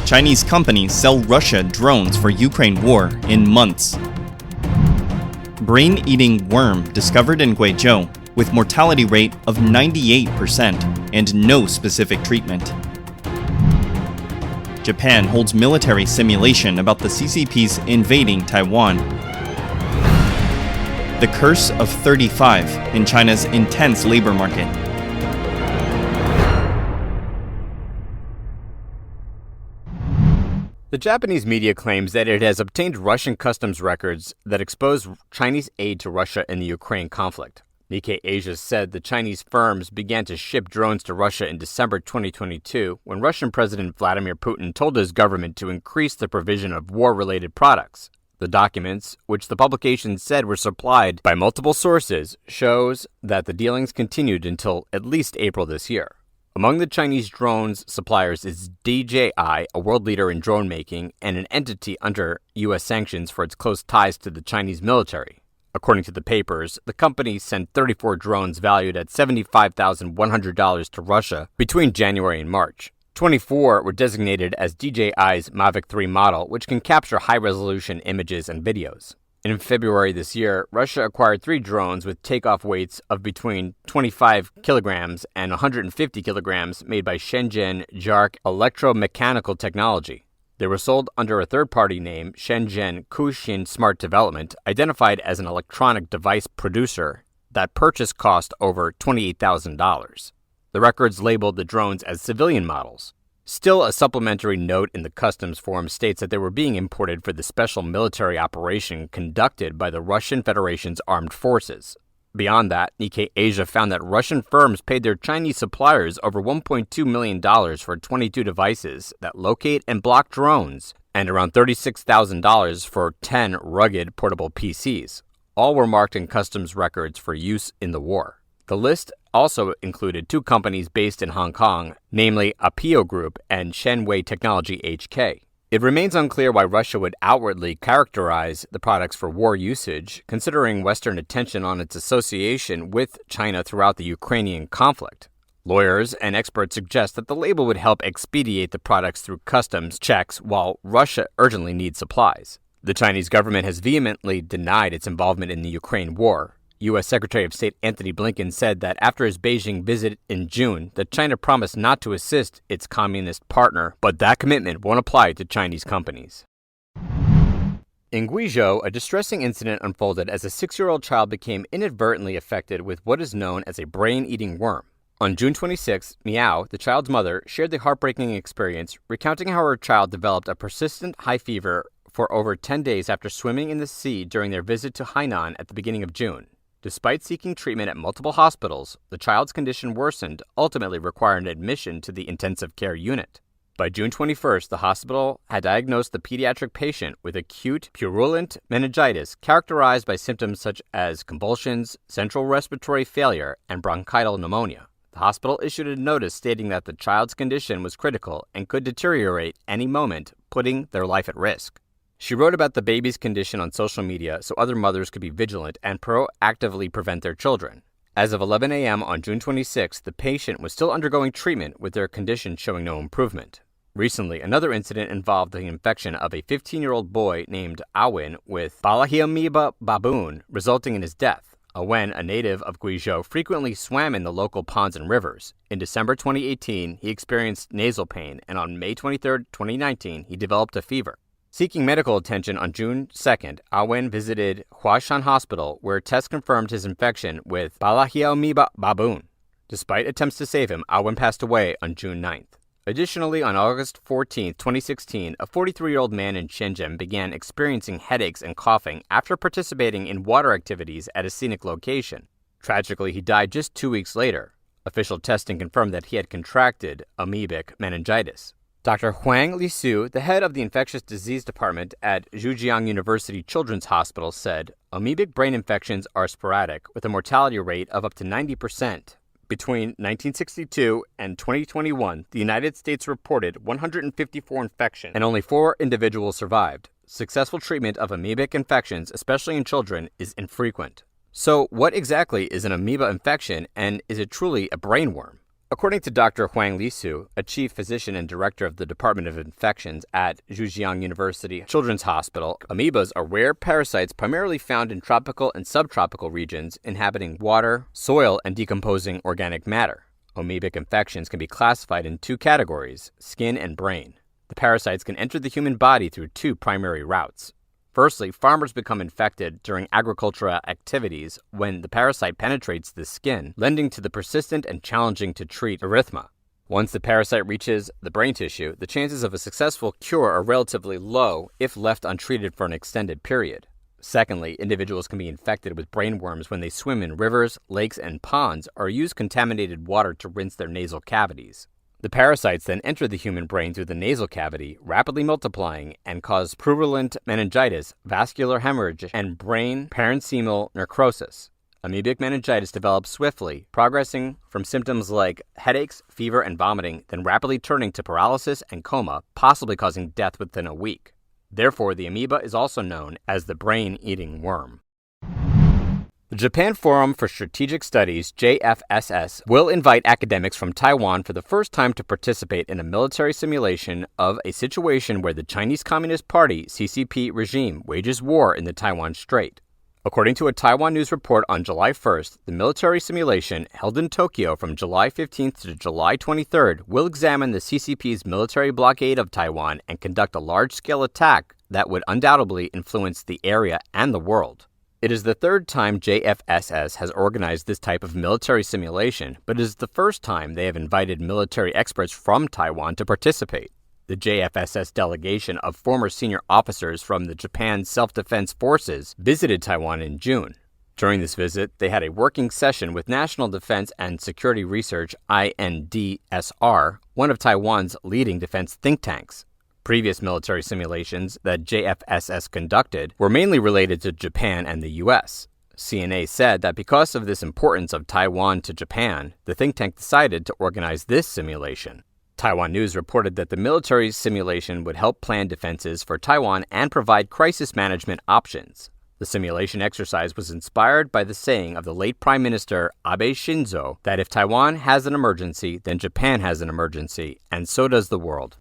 Chinese companies sell Russia drones for Ukraine war in months. Brain-eating worm discovered in Guizhou with mortality rate of 98% and no specific treatment. Japan holds military simulation about the CCP's invading Taiwan. The curse of 35 in China's intense labor market. The Japanese media claims that it has obtained Russian customs records that expose Chinese aid to Russia in the Ukraine conflict. Nikkei Asia said the Chinese firms began to ship drones to Russia in December 2022 when Russian President Vladimir Putin told his government to increase the provision of war-related products. The documents, which the publication said were supplied by multiple sources, shows that the dealings continued until at least April this year. Among the Chinese drones suppliers is DJI, a world leader in drone making and an entity under U.S. sanctions for its close ties to the Chinese military. According to the papers, the company sent 34 drones valued at $75,100 to Russia between January and March. 24 were designated as DJI's Mavic 3 model, which can capture high-resolution images and videos. In February this year, Russia acquired 3 drones with takeoff weights of between 25 kilograms and 150 kilograms made by Shenzhen JARC Electromechanical Technology. They were sold under a third-party name, Shenzhen Kuxin Smart Development, identified as an electronic device producer. That purchase cost over $28,000. The records labeled the drones as civilian models. Still, a supplementary note in the customs form states that they were being imported for the special military operation conducted by the Russian Federation's armed forces. Beyond that, Nikkei Asia found that Russian firms paid their Chinese suppliers over $1.2 million for 22 devices that locate and block drones, and around $36,000 for 10 rugged portable PCs. All were marked in customs records for use in the war. The list also included 2 companies based in Hong Kong, namely Apio Group and Shenwei Technology HK. It remains unclear why Russia would outwardly characterize the products for war usage, considering Western attention on its association with China throughout the Ukrainian conflict. Lawyers and experts suggest that the label would help expedite the products through customs checks while Russia urgently needs supplies. The Chinese government has vehemently denied its involvement in the Ukraine war. U.S. Secretary of State Antony Blinken said that after his Beijing visit in June, that China promised not to assist its communist partner, but that commitment won't apply to Chinese companies. In Guizhou, a distressing incident unfolded as a 6-year-old child became inadvertently affected with what is known as a brain-eating worm. On June 26, Miao, the child's mother, shared the heartbreaking experience, recounting how her child developed a persistent high fever for over 10 days after swimming in the sea during their visit to Hainan at the beginning of June. Despite seeking treatment at multiple hospitals, the child's condition worsened, ultimately requiring admission to the intensive care unit. By June 21st, the hospital had diagnosed the pediatric patient with acute purulent meningitis characterized by symptoms such as convulsions, central respiratory failure, and bronchial pneumonia. The hospital issued a notice stating that the child's condition was critical and could deteriorate any moment, putting their life at risk. She wrote about the baby's condition on social media so other mothers could be vigilant and proactively prevent their children. As of 11 a.m. on June 26, the patient was still undergoing treatment with their condition showing no improvement. Recently, another incident involved the infection of a 15-year-old boy named Awen with Balahiamoeba baboon, resulting in his death. Awen, a native of Guizhou, frequently swam in the local ponds and rivers. In December 2018, he experienced nasal pain, and on May 23, 2019, he developed a fever. Seeking medical attention on June 2nd, Awen visited Huashan Hospital, where tests confirmed his infection with Balahiamoeba baboon. Despite attempts to save him, Awen passed away on June 9th. Additionally, on August 14, 2016, a 43-year-old man in Shenzhen began experiencing headaches and coughing after participating in water activities at a scenic location. Tragically, he died just 2 weeks later. Official testing confirmed that he had contracted amoebic meningitis. Dr. Huang Lisu, the head of the infectious disease department at Zhejiang University Children's Hospital, said, "Amoebic brain infections are sporadic, with a mortality rate of up to 90%. Between 1962 and 2021, the United States reported 154 infections, and only 4 individuals survived. Successful treatment of amoebic infections, especially in children, is infrequent." So, what exactly is an amoeba infection, and is it truly a brain worm? According to Dr. Huang Lisu, a chief physician and director of the Department of Infections at Zhejiang University Children's Hospital, amoebas are rare parasites primarily found in tropical and subtropical regions inhabiting water, soil, and decomposing organic matter. Amoebic infections can be classified in two categories, skin and brain. The parasites can enter the human body through two primary routes. Firstly, farmers become infected during agricultural activities when the parasite penetrates the skin, lending to the persistent and challenging to treat erythema. Once the parasite reaches the brain tissue, the chances of a successful cure are relatively low if left untreated for an extended period. Secondly, individuals can be infected with brain worms when they swim in rivers, lakes, and ponds or use contaminated water to rinse their nasal cavities. The parasites then enter the human brain through the nasal cavity, rapidly multiplying, and cause purulent meningitis, vascular hemorrhage, and brain parenchymal necrosis. Amoebic meningitis develops swiftly, progressing from symptoms like headaches, fever, and vomiting, then rapidly turning to paralysis and coma, possibly causing death within a week. Therefore, the amoeba is also known as the brain-eating worm. The Japan Forum for Strategic Studies, JFSS, will invite academics from Taiwan for the first time to participate in a military simulation of a situation where the Chinese Communist Party (CCP) regime wages war in the Taiwan Strait. According to a Taiwan News report on July 1st, the military simulation, held in Tokyo from July 15th to July 23rd, will examine the CCP's military blockade of Taiwan and conduct a large-scale attack that would undoubtedly influence the area and the world. It is the third time JFSS has organized this type of military simulation, but it is the first time they have invited military experts from Taiwan to participate. The JFSS delegation of former senior officers from the Japan Self-Defense Forces visited Taiwan in June. During this visit, they had a working session with National Defense and Security Research (INDSR), one of Taiwan's leading defense think tanks. Previous military simulations that JFSS conducted were mainly related to Japan and the U.S. CNA said that because of this importance of Taiwan to Japan, the think tank decided to organize this simulation. Taiwan News reported that the military simulation would help plan defenses for Taiwan and provide crisis management options. The simulation exercise was inspired by the saying of the late Prime Minister Abe Shinzo that if Taiwan has an emergency, then Japan has an emergency, and so does the world.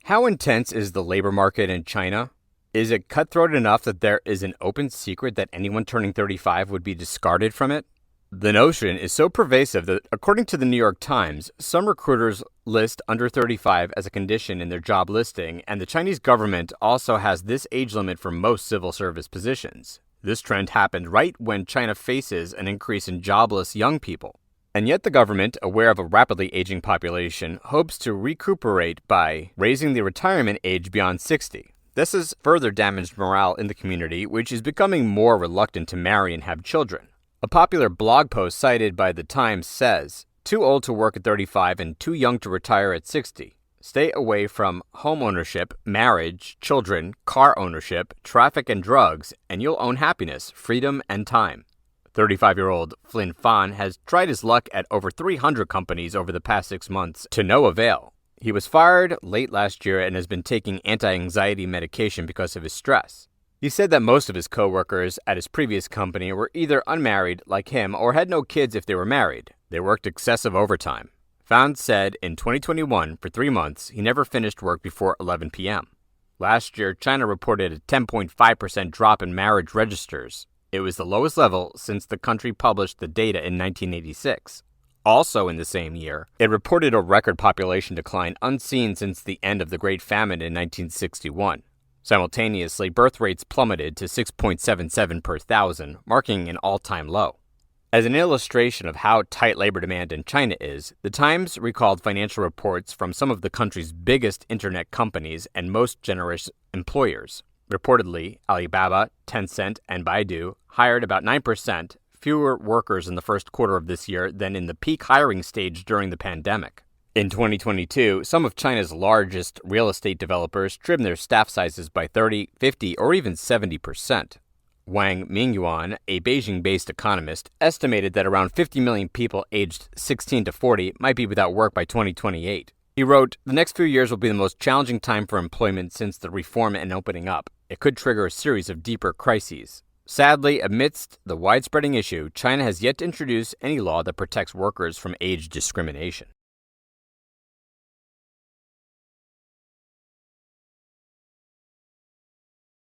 How intense is the labor market in China? Is it cutthroat enough that there is an open secret that anyone turning 35 would be discarded from it? The notion is so pervasive that, according to the New York Times, some recruiters list under 35 as a condition in their job listing, and the Chinese government also has this age limit for most civil service positions. This trend happened right when China faces an increase in jobless young people. And yet the government, aware of a rapidly aging population, hopes to recuperate by raising the retirement age beyond 60. This has further damaged morale in the community, which is becoming more reluctant to marry and have children. A popular blog post cited by the Times says, "Too old to work at 35 and too young to retire at 60. Stay away from home ownership, marriage, children, car ownership, traffic and drugs, and you'll own happiness, freedom, and time." 35-year-old Flynn Fan has tried his luck at over 300 companies over the past 6 months to no avail. He was fired late last year and has been taking anti-anxiety medication because of his stress. He said that most of his coworkers at his previous company were either unmarried like him or had no kids if they were married. They worked excessive overtime. Fan said in 2021, for 3 months, he never finished work before 11 p.m. Last year, China reported a 10.5% drop in marriage registers. It was the lowest level since the country published the data in 1986. Also in the same year, it reported a record population decline unseen since the end of the Great Famine in 1961. Simultaneously, birth rates plummeted to 6.77 per thousand, marking an all-time low. As an illustration of how tight labor demand in China is, the Times recalled financial reports from some of the country's biggest internet companies and most generous employers. Reportedly, Alibaba, Tencent, and Baidu hired about 9% fewer workers in the first quarter of this year than in the peak hiring stage during the pandemic. In 2022, some of China's largest real estate developers trimmed their staff sizes by 30, 50, or even 70%. Wang Mingyuan, a Beijing-based economist, estimated that around 50 million people aged 16 to 40 might be without work by 2028. He wrote, "The next few years will be the most challenging time for employment since the reform and opening up. It could trigger a series of deeper crises. Sadly, amidst the widespreading issue, China has yet to introduce any law that protects workers from age discrimination.